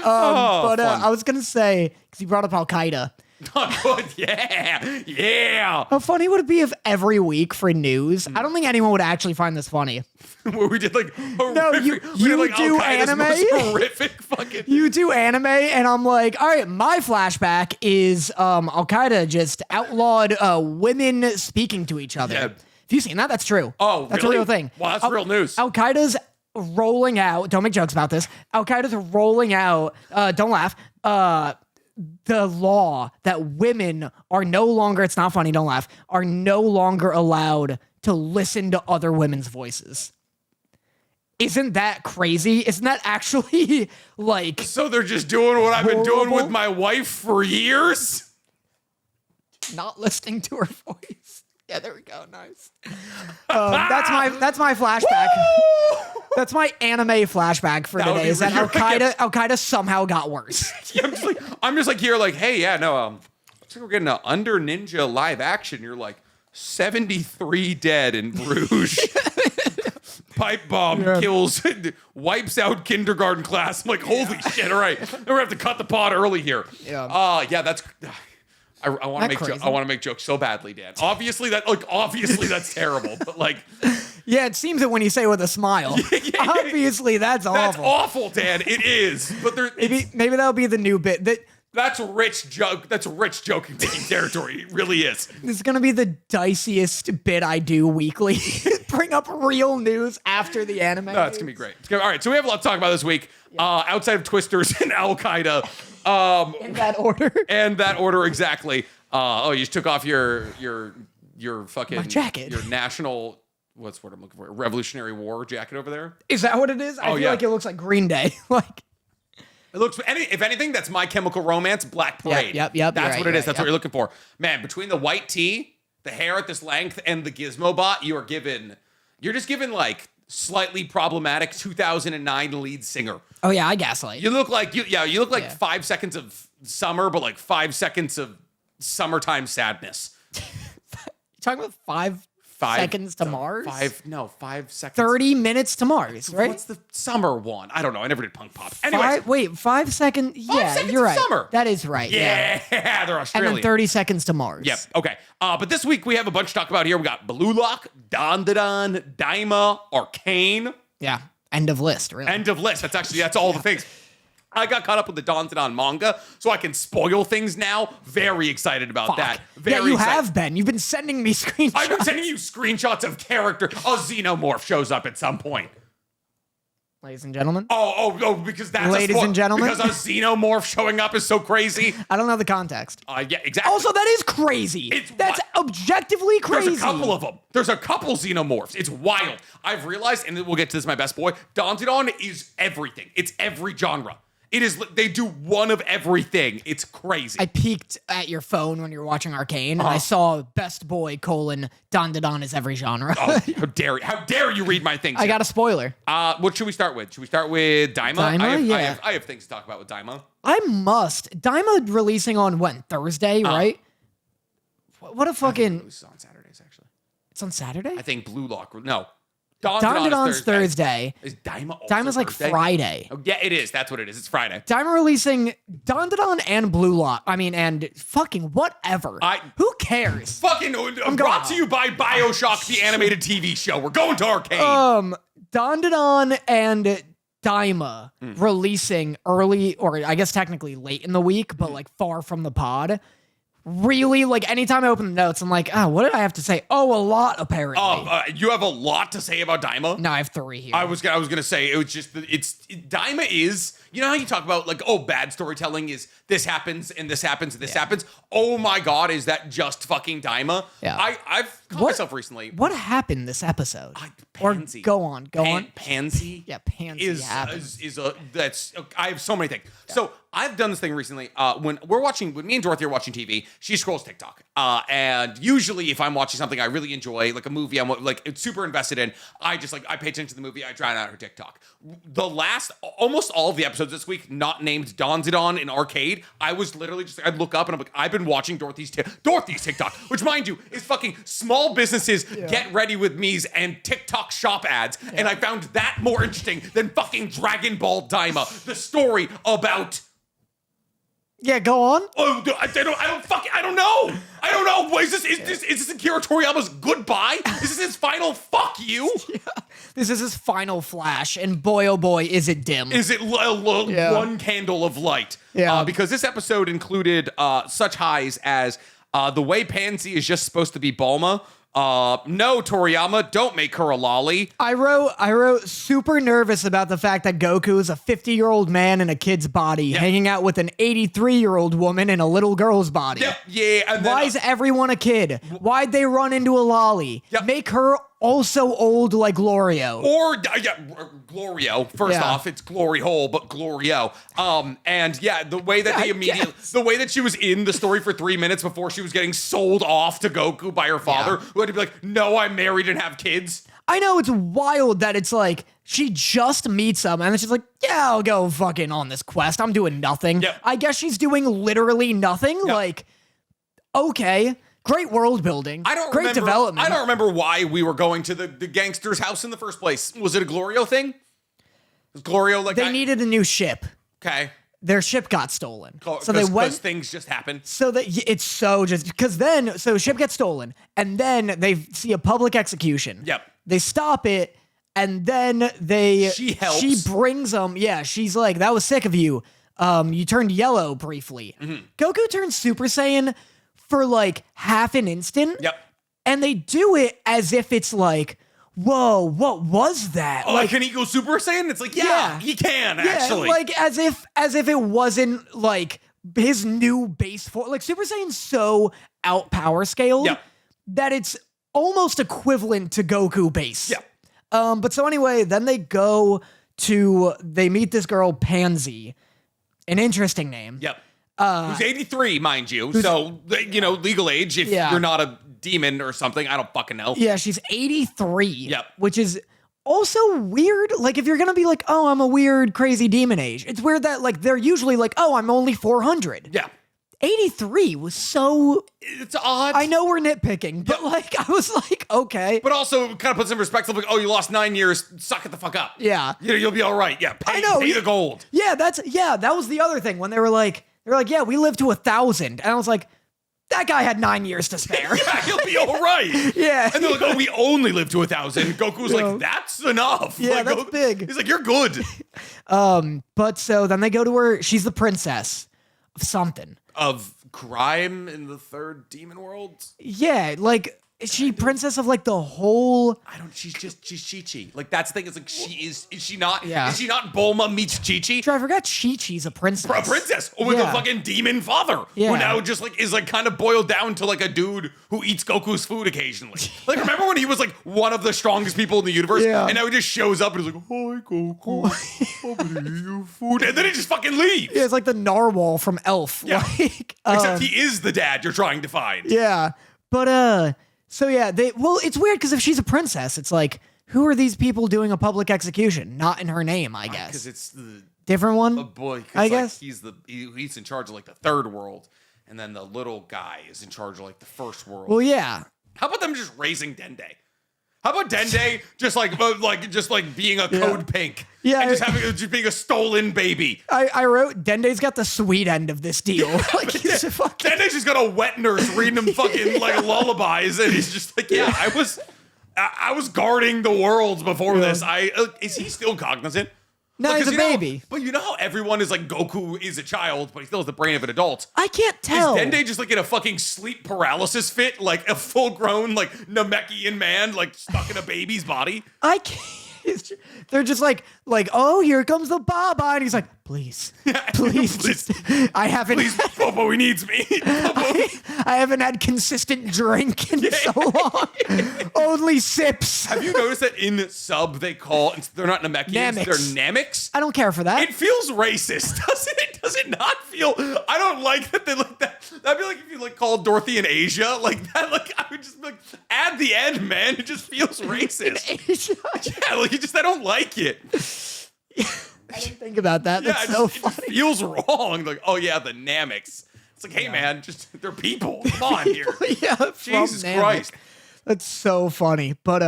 I was going to say, because you brought up Al-Qaeda. Oh, good. Yeah. How funny would it be if every week for news, I don't think anyone would actually find this funny. Where we did like horrific, No, you do Al-Qaeda's anime. most horrific fucking. You do anime, and I'm like, all right, my flashback is Al-Qaeda just outlawed women speaking to each other. Yeah. Have you seen that? That's true. Oh, that's really? a real thing. Wow, that's real news. Al-Qaeda's rolling out. Don't make jokes about this. Al-Qaeda's rolling out. Don't laugh. The law that women are no longer. It's not funny. Don't laugh. Are no longer allowed to listen to other women's voices. Isn't that crazy? Isn't that actually like... So they're just doing what I've been doing with horrible? my wife for years? Not listening to her voice. Yeah, there we go. Nice. That's my flashback. That's my anime flashback for That would today. be Is that really- Al-Qaeda somehow got worse? Yeah, I'm just like here, like, hey, yeah, no, looks like we're getting an Under Ninja live action. You're like 73 dead in Bruges. Pipe bomb kills, wipes out kindergarten class. I'm like, holy shit! All right, we're gonna have to cut the pod early here. Yeah, that's. I want to make jokes so badly, Dan. Obviously that's terrible, but like, Yeah, it seems it when you say it with a smile. Obviously, that's awful. that's awful, Dan. It is, but Maybe that'll be the new bit. that's rich joke. That's rich joking taking territory. It really is. This is gonna be the diciest bit I do weekly. Bring up real news after the anime. No, it's gonna be great. All right, so we have a lot to talk about this week. Outside of Twisters and Al-Qaeda. In that order. And that order exactly. You just took off your fucking My jacket. Your national what's what I'm looking for? Revolutionary War jacket over there. Is that what it is? I feel like it looks like Green Day. Like it looks. If anything, that's My Chemical Romance, Black Parade. Yep. That's what it is. That's what you're looking for, man. Between the white tee, the hair at this length, and the Gizmo bot, you're just given like slightly problematic 2009 lead singer. Oh yeah, I gaslight. You look like 5 seconds of summer, but like 5 seconds of summertime sadness. You talking about five seconds to Mars? 5 seconds. 30 minutes to Mars, right? What's the summer one? I don't know. I never did punk pop. Anyways, 5 seconds. Yeah, seconds you're of right. summer. That is right. yeah, they're And Australian. then 30 seconds to Mars. Yep. Okay. But this week we have a bunch to talk about here. We got Blue Lock, Dandadan, Daima, Arcane. Yeah. End of list, really. End of list. That's all the things. I got caught up with the Dandadan manga, so I can spoil things now. Very excited about that. Very you excited. have been. You've been sending me screenshots. I've been sending you screenshots of character. A xenomorph shows up at some point. Ladies and gentlemen. Because that's Ladies and gentlemen. Because a xenomorph showing up is so crazy. I don't know the context. Yeah, exactly. Also, that is crazy. That's objectively crazy. There's a couple of them. There's a couple xenomorphs. It's wild. I've realized, and we'll get to this, my best boy, Dandadan is everything. It's every genre. It is. They do one of everything. It's crazy. I peeked at your phone when you were watching Arcane, and I saw Best Boy : Dandadan is every genre. How dare you read my things? I got a spoiler. What should we start with? Should we start with Daima? Daima? I have things to talk about with Daima. I must. Daima releasing on when? Thursday, right? What a fucking... It was on Saturdays, actually. It's on Saturday? I think Blue Lock. No. Dandadan's Thursday. Is Daima also Daima's like Thursday? Friday. Oh, yeah, it is. That's what it is. It's Friday. Daima releasing Dandadan and Blue Lock. I mean, and fucking whatever. Who cares? Fucking brought to you by BioShock, the animated TV show. We're going to Arcane. Dandadan and Daima releasing early, or I guess technically late in the week, but like far from the pod. Really, like anytime I open the notes, I'm like, what did I have to say? Oh, a lot, apparently. You have a lot to say about Daima? No, I have 3 here. I was gonna say it was just Daima is, you know how you talk about like, bad storytelling is this happens and this happens and this happens. Oh my god, is that just fucking Daima? Yeah. I've caught myself recently. What happened this episode? Pansy. Or go on. Pansy. Yeah, Pansy is happens. I have so many things. So I've done this thing recently. When me and Dorothy are watching TV, she scrolls TikTok. And usually if I'm watching something I really enjoy, like a movie I'm like super invested in, I pay attention to the movie, I drown out her TikTok. Almost all of the episodes this week, not named Donzidon in Arcade, I was literally just, I'd look up and I'm like, I've been watching Dorothy's TikTok, which mind you, is fucking small businesses get ready with me's and TikTok shop ads. And I found that more interesting than fucking Dragon Ball Daima, the story about... Yeah, go on. Oh, I don't know. I don't know. Is this Akira Toriyama's goodbye? Is this his final fuck you? Yeah. This is his final flash, and boy, oh boy, is it dim. Is it one candle of light? Yeah. Because this episode included such highs as the way Pansy is just supposed to be Bulma. No, Toriyama, don't make her a lolly. I wrote super nervous about the fact that Goku is a 50-year-old man in a kid's body hanging out with an 83-year-old woman in a little girl's body. Yep, yeah. And then, why is everyone a kid? Why'd they run into a lolly? Yep. Make her also old like Glorio. Or, Glorio. First off, it's Glory Hole, but Glorio. And the way that the way that she was in the story for 3 minutes before she was getting sold off to Goku by her father, who had to be like, no, I'm married and have kids. I know, it's wild that it's like, she just meets him, and then she's like, yeah, I'll go fucking on this quest. I'm doing nothing. Yep. I guess she's doing literally nothing. Yep. Like, okay. Great world building. Great development. I don't remember why we were going to the gangster's house in the first place. Was it a Glorio thing? Was Glorio like... They needed a new ship. Okay. Their ship got stolen. So they went... Because things just happen. So that it's so just... Because then... So ship gets stolen. And then they see a public execution. Yep. They stop it. And then they... She helps. She brings them... Yeah, she's like, that was sick of you. You turned yellow briefly. Mm-hmm. Goku turns Super Saiyan for like half an instant. Yep. And they do it as if it's like, whoa, what was that? Oh, like, can he go Super Saiyan? It's like, yeah, he can, actually. Like as if it wasn't like his new base form. Like Super Saiyan's so out power scaled that it's almost equivalent to Goku base. Yeah. But so anyway, then they meet this girl, Pansy. An interesting name. Yep. Who's 83, mind you. So, legal age if you're not a demon or something. I don't fucking know. Yeah, she's 83. Yep. Which is also weird. Like, if you're going to be like, oh, I'm a weird, crazy demon age. It's weird that, like, they're usually like, oh, I'm only 400. Yeah. 83 was so... It's odd. I know we're nitpicking, but, like, I was like, okay. But also kind of puts in perspective, like, oh, you lost 9 years, suck it the fuck up. Yeah. You'll be all right. Yeah, pay the gold. Yeah, that was the other thing when they were like, yeah, we live to 1,000. And I was like, that guy had 9 years to spare. Yeah, he'll be all right. Yeah. And they're like, oh, we only live to 1,000. Goku's like, that's enough. Yeah, like, that's big. He's like, you're good. But so then they go to her, she's the princess of something. Of crime in the third demon world? Yeah, like... Is she princess of like the whole? She's Chi-Chi. Like that's the thing. It's like is she not? Yeah. Is she not Bulma meets Chi-Chi? I forgot Chi-Chi's a princess. A princess with a fucking demon father. Yeah. Who now just like is like kind of boiled down to like a dude who eats Goku's food occasionally. Like remember when he was like one of the strongest people in the universe? Yeah. And now he just shows up and is like, hi Goku, I'm gonna eat your food. And then he just fucking leaves. Yeah, it's like the narwhal from Elf. Yeah. Like, except he is the dad you're trying to find. Yeah. But so yeah, it's weird because if she's a princess, it's like, who are these people doing a public execution? Not in her name, I guess. Because it's the different one. A boy, I guess he's in charge of like the third world, and then the little guy is in charge of like the first world. Well, yeah. How about them just raising Dende? How about Dende just like being a code pink? Yeah, and just being a stolen baby. I wrote Dende's got the sweet end of this deal. Like he's a fucking... Dende's just got a wet nurse reading him fucking like lullabies, and he's just like, yeah, I was guarding the world before this. Is he still cognizant? No, he's a baby. But you know how everyone is like, Goku is a child, but he still has the brain of an adult. I can't tell. Is Dende just like in a fucking sleep paralysis fit, like a full-grown like Namekian man, like stuck in a baby's body? I can't. They're just like, oh, here comes the Baba, and he's like, please, just, I haven't. Please, Popo, he needs me. I haven't had consistent drink in so long. Only sips. Have you noticed that in sub they're not Namekians, they're Nameks? I don't care for that. It feels racist, doesn't it? Does it not feel? I don't like that they like that. That'd be like if you like called Dorothy in Asia, like that. Like I would just be like, add the end, man. It just feels racist. Asia. Yeah, like I don't like it. I didn't think about that. That's Yeah, so it just funny. feels wrong. Like, oh yeah, the Namics. It's like, hey man, just they're people. Come on here. Yeah, from Jesus Namek. Christ. That's so funny. But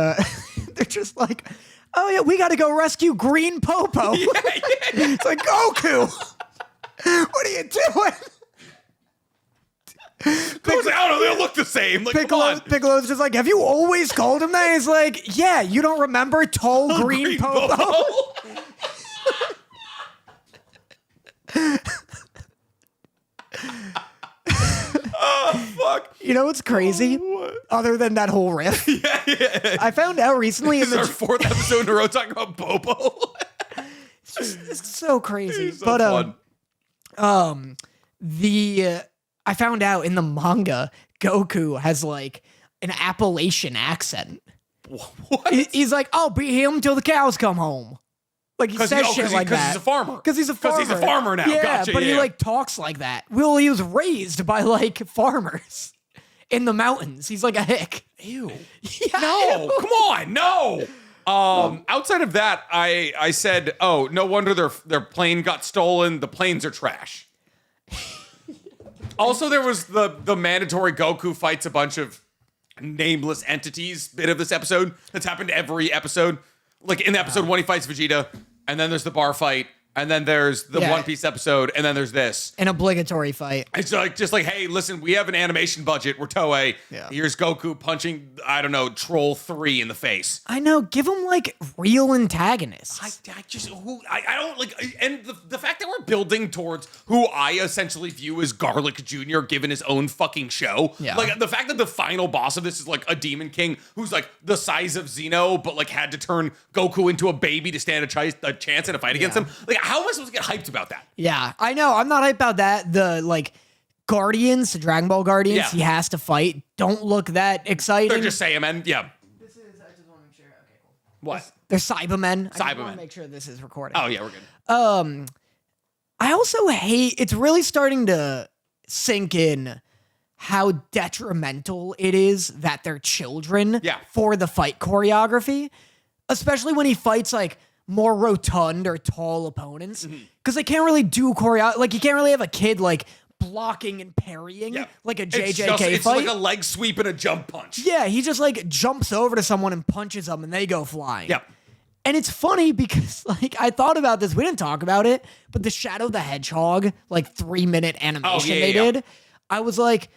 they're just like, oh yeah, we got to go rescue Green Popo. Yeah. It's like, Goku, what are you doing? Goku's like, I don't know, they look the same. Like, come on. Piccolo's just like, have you always called him that? He's like, yeah, you don't remember tall Green Popo? Oh, fuck. You know what's crazy? What? Other than that whole riff, Yeah. I found out recently in This is the our 4th episode in a row talking about Popo. it's so crazy. It's so But fun. I found out in the manga, Goku has like an Appalachian accent. What? He's like, I'll beat him till the cows come home. Like he says shit like that. Because he's a farmer. Because he's a farmer. Because he's a farmer now. Yeah, Gotcha, but he yeah. like talks like that. Well, he was raised by like farmers in the mountains. He's like a hick. Ew. Yeah, No, ew. come on, no. Outside of that, I said, oh, no wonder their plane got stolen. The planes are trash. Also, there was the mandatory Goku fights a bunch of nameless entities bit of this episode. That's happened every episode. Like in episode 1, he fights Vegeta, and then there's the bar fight, and then there's the One Piece episode, and then there's this. An obligatory fight. It's like just like, hey, listen, we have an animation budget. We're Toei. Yeah. Here's Goku punching, I don't know, Troll 3 in the face. I know. Give him like real antagonists. I don't like, and the fact that we're building towards who I essentially view as Garlic Jr. given his own fucking show. Yeah. Like the fact that the final boss of this is like a Demon King who's like the size of Xeno, but like had to turn Goku into a baby to stand a chance in a fight against him. Like, how am I supposed to get hyped about that? Yeah, I know. I'm not hyped about that. The like Guardians, the Dragon Ball Guardians, Yeah. he has to fight. Don't look that exciting. They're just saying, man, yeah. This is. I just want to make sure. Okay, cool. What? They're Cybermen. I just want Cybermen. to make sure this is recorded. Oh, yeah, we're good. I also hate. It's really starting to sink in how detrimental it is that they're children. Yeah. For the fight choreography, especially when he fights like more rotund or tall opponents, because they can't really do choreo. Like you can't really have a kid like blocking and parrying Yeah. like a It's JJK it's fight. like a leg sweep and a jump punch. Yeah, he just like jumps over to someone and punches them and they go flying. Yeah. And it's funny because like I thought about this, we didn't talk about it, but the Shadow the Hedgehog, like 3-minute animation they did, I was like,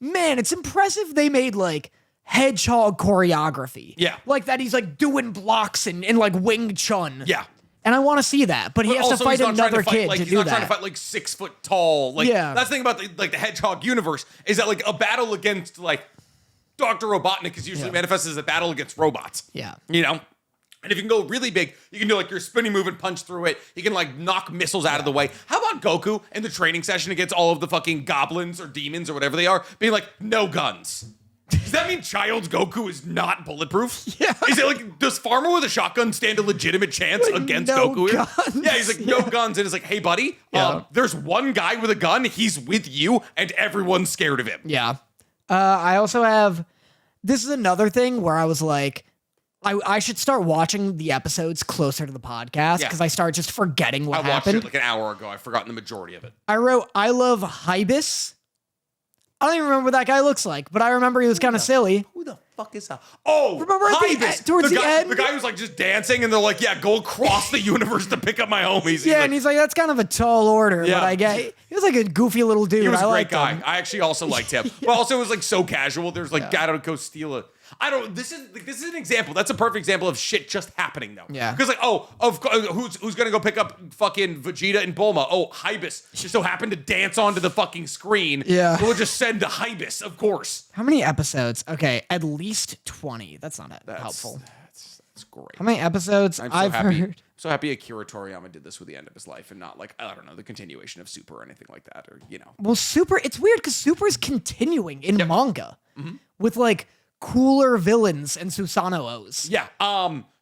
man, it's impressive they made like hedgehog choreography. Yeah. Like that he's like doing blocks and like Wing Chun. Yeah. And I want to see that, but he has to Also, fight he's not trying another kid like, to he's do not that. trying to fight like 6 foot tall. Like Yeah. that's the thing about the Hedgehog universe is that like a battle against like Dr. Robotnik is usually manifested as a battle against robots. Yeah. You know? And if you can go really big, you can do like your spinning move and punch through it. You can like knock missiles out of the way. How about Goku in the training session against all of the fucking goblins or demons or whatever they are, being like, no guns? Does that mean Child's Goku is not bulletproof? Yeah. Is it like, does Farmer with a shotgun stand a legitimate chance Like, against no Goku? guns. Yeah, he's like, no guns. And it's like, hey, buddy, Yeah. there's one guy with a gun. He's with you, and everyone's scared of him. Yeah. I also have, this is another thing where I was like, I should start watching the episodes closer to the podcast Yeah. because I start just forgetting what I watched happened. it like an hour ago. I've forgotten the majority of it. I wrote, I love Hybis. I don't even remember what that guy looks like, but I remember he was kind of silly. Who the fuck is that? Oh, Remember at the Hybis. end- towards the guy, end? The guy who's like just dancing, and they're like, yeah, go across the universe to pick up my homies. Yeah, like, and he's like, that's kind of a tall order, Yeah. but I get, he was like a goofy little dude. he was I a great liked guy. him. I actually also liked him. But also, it was like so casual. There's like, gotta go steal a. This is an example. That's a perfect example of shit just happening though. Yeah. Because like, who's gonna go pick up fucking Vegeta and Bulma? Oh, Hybis just so happened to dance onto the fucking screen. Yeah. We'll just send to Hybis, of course. How many episodes? Okay, at least 20. That's not helpful. That's great. How many episodes? I'm so I've happy. heard. So happy Akira Toriyama did this with the end of his life and not like, I don't know, the continuation of Super or anything like that, or Well, Super, it's weird because Super is continuing in manga with like cooler villains and Susanoo-os. Yeah.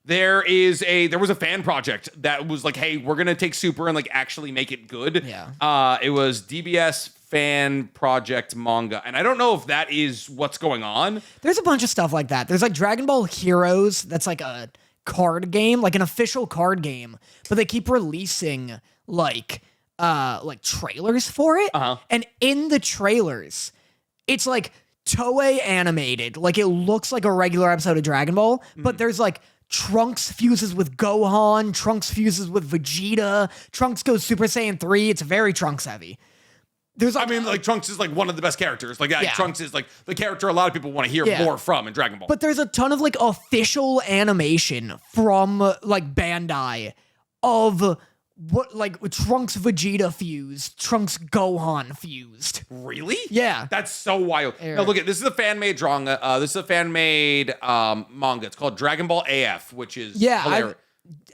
There was a fan project that was like, hey, we're gonna take Super and like actually make it good. Yeah. It was DBS Fan Project Manga, and I don't know if that is what's going on. There's a bunch of stuff like that. There's like Dragon Ball Heroes. That's like a card game, like an official card game, but they keep releasing like trailers for it. And in the trailers, it's like Toei animated. Like it looks like a regular episode of Dragon Ball, but there's like Trunks fuses with Gohan, Trunks fuses with Vegeta, Trunks goes Super Saiyan 3. It's very Trunks heavy. There's like, Trunks is like one of the best characters. Like, Yeah. Trunks is like the character a lot of people want to hear Yeah. more from in Dragon Ball. but there's a ton of like official animation from like Bandai of what like Trunks Vegeta fused, Trunks Gohan fused. Really? Yeah. That's so wild. Here. Now look at this is a fan made drawing. This is a fan made manga. It's called Dragon Ball AF, which is hilarious.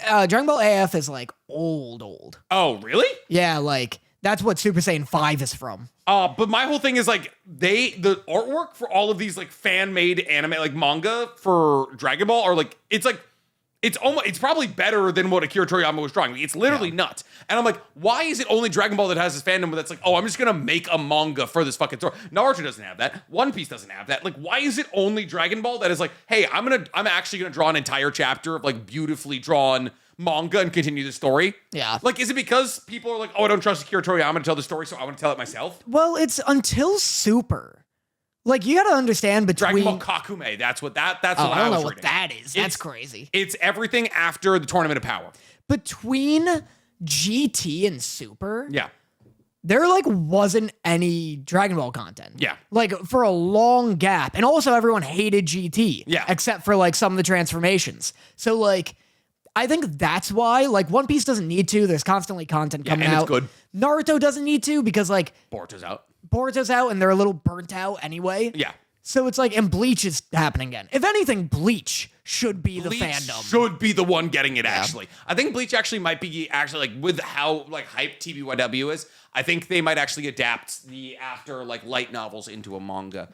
Dragon Ball AF is like old. Oh, really? Yeah, like that's what Super Saiyan 5 is from. But my whole thing is like the artwork for all of these like fan made anime like manga for Dragon Ball are like it's probably better than what Akira Toriyama was drawing. Like, it's literally nuts. And I'm like, why is it only Dragon Ball that has this fandom that's like, oh, I'm just gonna make a manga for this fucking story? Naruto doesn't have that. One Piece doesn't have that. Like, why is it only Dragon Ball that is like, hey, I'm actually gonna draw an entire chapter of like beautifully drawn manga and continue the story? Yeah. Like, is it because people are like, oh, I don't trust Akira Toriyama to tell the story, so I want to tell it myself? Well, it's until Super. Like you got to understand between Dragon Ball Kakume. That's what I I don't know was what reading. that is. That's crazy. It's everything after the Tournament of Power. Between GT and Super, Yeah. there like wasn't any Dragon Ball content. Yeah. Like for a long gap. And also everyone hated GT. Yeah. Except for like some of the transformations. So like I think that's why like One Piece doesn't need to. There's constantly content coming and out. it's good. Naruto doesn't need to because like Boruto's out. Boruto's out and they're a little burnt out anyway. Yeah. So it's like, and Bleach is happening again. If anything, Bleach should be the Bleach fandom. should be the one getting it, actually. I think Bleach actually might be actually like with how like hyped TBYW is, I think they might actually adapt the after like light novels into a manga.